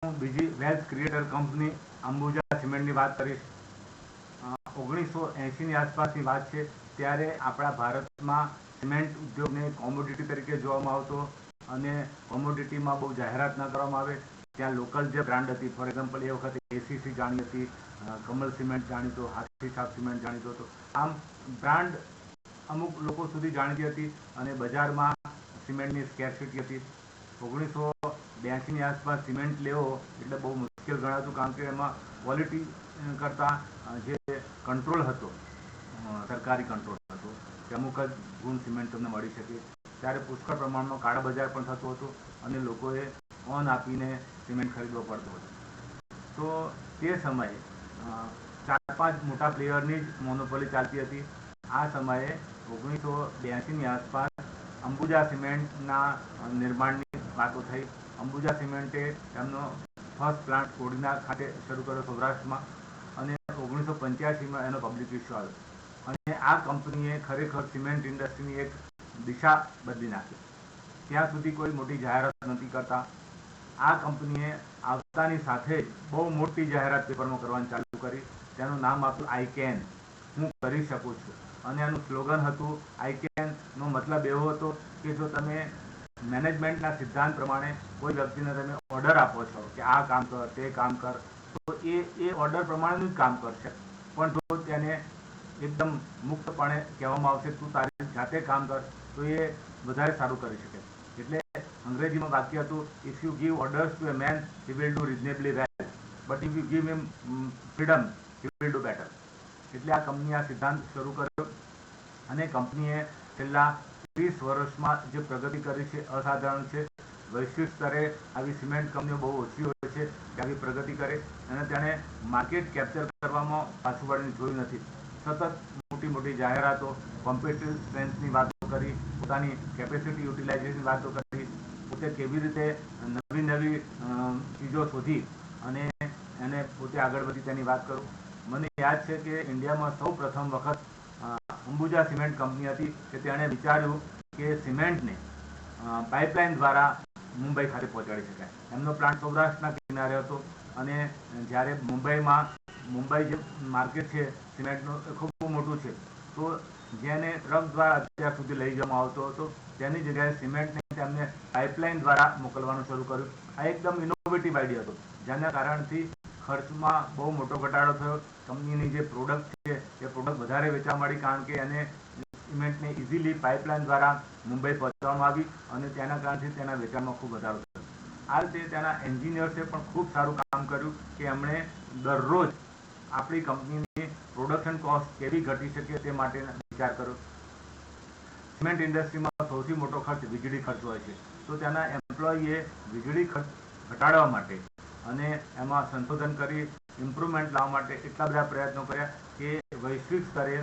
હું બીજી wealth creator company Ambuja સિમેન્ટની વાત કરીશ. 1980ની આસપાસની વાત છે, ત્યારે આપણા ભારતમાં સિમેન્ટ ઉદ્યોગને કોમોડિટી તરીકે જોવામાં આવતો અને કોમોડિટીમાં બહુ જાહેરાત ન કરવામાં આવે. ત્યાં લોકલ જે બ્રાન્ડ હતી, ફોર એક્ઝામ્પલ એ વખતે એસીસી જાણી હતી, કમલ સિમેન્ટ જાણીતો, હાથી છાપ સિમેન્ટ જાણીતો હતો. આમ બ્રાન્ડ અમુક લોકો સુધી જાણીતી હતી અને બજારમાં સિમેન્ટની સ્કેરસિટી હતી. 1982ની આસપાસ સિમેન્ટ લેવો એટલે બહુ મુશ્કેલ ગણાતું, કારણ કે એમાં ક્વોલિટી કરતાં જે કંટ્રોલ હતો, સરકારી કંટ્રોલ હતો કે અમુક જ ગુણ સિમેન્ટ તમને મળી શકે, ત્યારે પુષ્કળ પ્રમાણમાં કાળા બજાર પણ થતું હતું અને લોકોએ ઓન આપીને સિમેન્ટ ખરીદવો પડતો હતો. તો તે સમયે 4-5 મોટા પ્લેયરની જ મોનોપોલી ચાલતી હતી. આ સમયે 1982ની આસપાસ અંબુજા સિમેન્ટના નિર્માણની વાતો થઈ. અંબુજા સિમેન્ટે એમનો ફર્સ્ટ પ્લાન્ટ કોડીનાર ખાતે શરૂ કર્યો સૌરાષ્ટ્રમાં અને 1985માં એનો પબ્લિક ઇસ્યુ આવ્યો. અને આ કંપનીએ ખરેખર સિમેન્ટ ઇન્ડસ્ટ્રીની એક દિશા બદલી નાખી. ત્યાં સુધી કોઈ મોટી જાહેરાત નથી કરતા. આ કંપનીએ આવતાની સાથે જ બહુ મોટી જાહેરાત પેપરમાં કરવાની ચાલુ કરી. તેનું નામ આપ્યું આઈ કેન, હું કરી શકું છું. અને એનું સ્લોગન હતું આઈ કેન. નો મતલબ એવો હતો કે જો તમે મેનેજમેન્ટના સિદ્ધાંત પ્રમાણે કોઈ વ્યક્તિને તમે ઓર્ડર આપો છો કે આ કામ કર, તે કામ કર, તો એ ઓર્ડર પ્રમાણેનું જ કામ કરશે. પણ જો તેને એકદમ મુક્તપણે કહેવામાં આવશે તું તારી જાતે કામ કર, તો એ વધારે સારું કરી શકે. એટલે અંગ્રેજીમાં વાક્ય હતું, if you give orders to a man he will do reasonably well, but if you give him freedom he will do better. એટલે આ કંપનીએ આ સિદ્ધાંત શરૂ કર્યો અને કંપનીએ છેલ્લા 30 વર્ષમાં જે પ્રગતિ કરી છે અસાધારણ છે. વૈશ્વિક સ્તરે આવી સિમેન્ટ કંપનીઓ બહુ ઓછી હોય છે કે આવી પ્રગતિ કરે, અને તેણે માર્કેટ કેપ્ચર કરવામાં પાછું વળીને જોયું નથી. સતત મોટી મોટી જાહેરાતો, કોમ્પિટિટિવ સ્ટ્રેન્થની વાતો કરી, પોતાની કેપેસિટી યુટિલાઇઝેશનની વાતો કરી, પોતે કેવી રીતે નવી નવી ચીજો શોધી અને એને પોતે આગળ વધી તેની વાત કરું. મને યાદ છે કે ઇન્ડિયામાં સૌ પ્રથમ વખત અંબુજા સિમેન્ટ કંપની હતી કે તેણે વિચાર્યું કે સિમેન્ટને પાઇપલાઇન દ્વારા મુંબઈ ખાતે પહોંચાડી શકાય. એમનો પ્લાન્ટ સૌરાષ્ટ્રના કિનારે હતો અને જ્યારે મુંબઈ જે માર્કેટ છે સિમેન્ટનું એ ખૂબ મોટું છે, તો જેને ટ્રક દ્વારા અત્યાર સુધી લઈ જવામાં આવતો હતો તેની જગ્યાએ સિમેન્ટને તેમને પાઇપલાઇન દ્વારા મોકલવાનું શરૂ કર્યું. આ એકદમ ઇનોવેટિવ આઈડિયા હતો, જેના કારણથી ખર્ચમાં બહુ મોટો ઘટાડો થયો. કંપનીની જે પ્રોડક્ટ છે એ પ્રોડક્ટ વધારે વેચવા મળી, કારણ કે એને સિમેન્ટને ઇઝીલી પાઇપલાઇન દ્વારા મુંબઈ પહોંચાડવામાં આવી અને તેના કારણથી તેના વેચાણમાં ખૂબ વધારો થયો. આ રીતે તેના એન્જિનિયર્સે પણ ખૂબ સારું કામ કર્યું કે એમણે દરરોજ આપણી કંપનીની પ્રોડક્શન કોસ્ટ કેવી ઘટી શકે તે માટે વિચાર કર્યો. સિમેન્ટ ઇન્ડસ્ટ્રીમાં સૌથી મોટો ખર્ચ વીજળી ખર્ચ હોય છે, તો તેના એમ્પ્લોયીએ વીજળી ખર્ચ ઘટાડવા માટે અને એમાં સંશોધન કરી ઇમ્પ્રુવમેન્ટ લાવવા માટે એટલા બધા પ્રયત્નો કર્યા કે વૈશ્વિક સ્તરે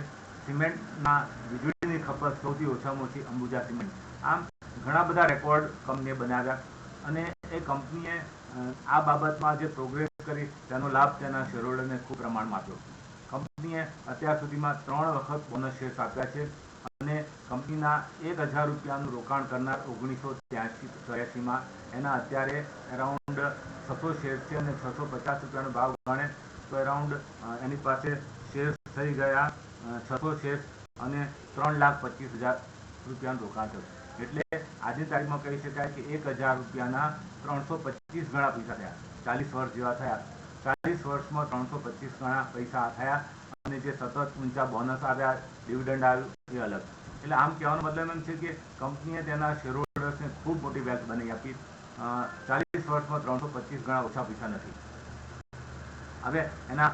સિમેન્ટના વીજળીની ખપત સૌથી ઓછામાં ઓછી અંબુજા સિમેન્ટ. આમ ઘણા બધા રેકોર્ડ કંપનીએ બનાવ્યા અને એ કંપનીએ આ બાબતમાં જે પ્રોગ્રેસ કરી તેનો લાભ તેના શેરહોલ્ડરને ખૂબ પ્રમાણમાં આપ્યો. કંપનીએ અત્યાર સુધીમાં 3 વખત બોનસ શેર્સ આપ્યા છે અને કંપનીના 1000 રૂપિયાનું રોકાણ કરનાર 1983-84માં એના અત્યારે અરાઉન્ડ 600 શેર્સ છે અને 650 રૂપિયાનો ભાવ ગણે તો અરાઉન્ડ એની પાસે શેર્સ થઈ ગયા 600 શેર્સ અને 3,25,000 રૂપિયાનું રોકાણ થયું. એટલે આજની તારીખમાં કહી શકાય કે 1000 રૂપિયાના 325 ગણા પૈસા થયા. 40 વર્ષ જેવા થયા. 40 વર્ષમાં 325 ગણા પૈસા થયા અને જે સતત ઊંચા બોનસ આવ્યા, ડિવિડન્ડ આવ્યું, એ અલગ. એટલે આમ કહેવાનો મતલબ એમ છે કે કંપનીએ તેના શેરહોલ્ડર્સને ખૂબ મોટી વેલ્થ બનાવી આપી. 40 વર્ષમાં 325 ગણા ઓછા પૈસા નથી. હવે એના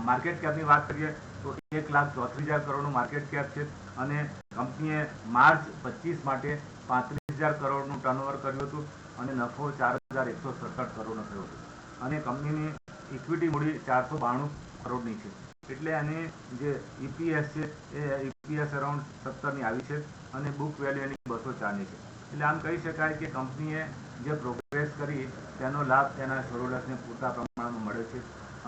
માર્કેટ કેપની વાત કરીએ તો 1,34,000 કરોડનું માર્કેટ કેપ છે અને કંપનીએ માર્ચ 25 માટે 35,000 કરોડનું ટર્નઓવર કર્યું હતું અને નફો 4,167 કરોડનો થયો હતો. અને કંપનીની ઇક્વિટી મૂડી 492 કરોડની છે. એટલે એની જે ઈપીએસ છે એ ઈપીએસ અરાઉન્ડ 17ની આવી છે અને બુક વેલ્યુ એની 204ની છે. એટલે આમ કહી શકાય કે કંપનીએ જે પ્રોગ્રેસ કરી તેનો લાભ તેના શેરહોલ્ડર્સને પૂરતા પ્રમાણમાં મળે છે.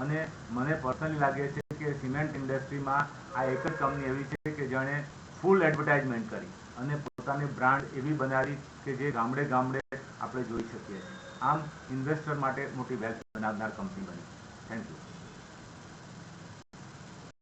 અને મને પર્સનલી લાગે છે કે સિમેન્ટ ઇન્ડસ્ટ્રીમાં આ એક જ કંપની એવી છે કે જેણે ફૂલ એડવર્ટાઇઝમેન્ટ કરી અને પોતાની બ્રાન્ડ એવી બનાવી કે જે ગામડે ગામડે આપણે જોઈ શકીએ. આમ ઇન્વેસ્ટર માટે મોટી વેલ્થ બનાવનાર કંપની બની. Thank you.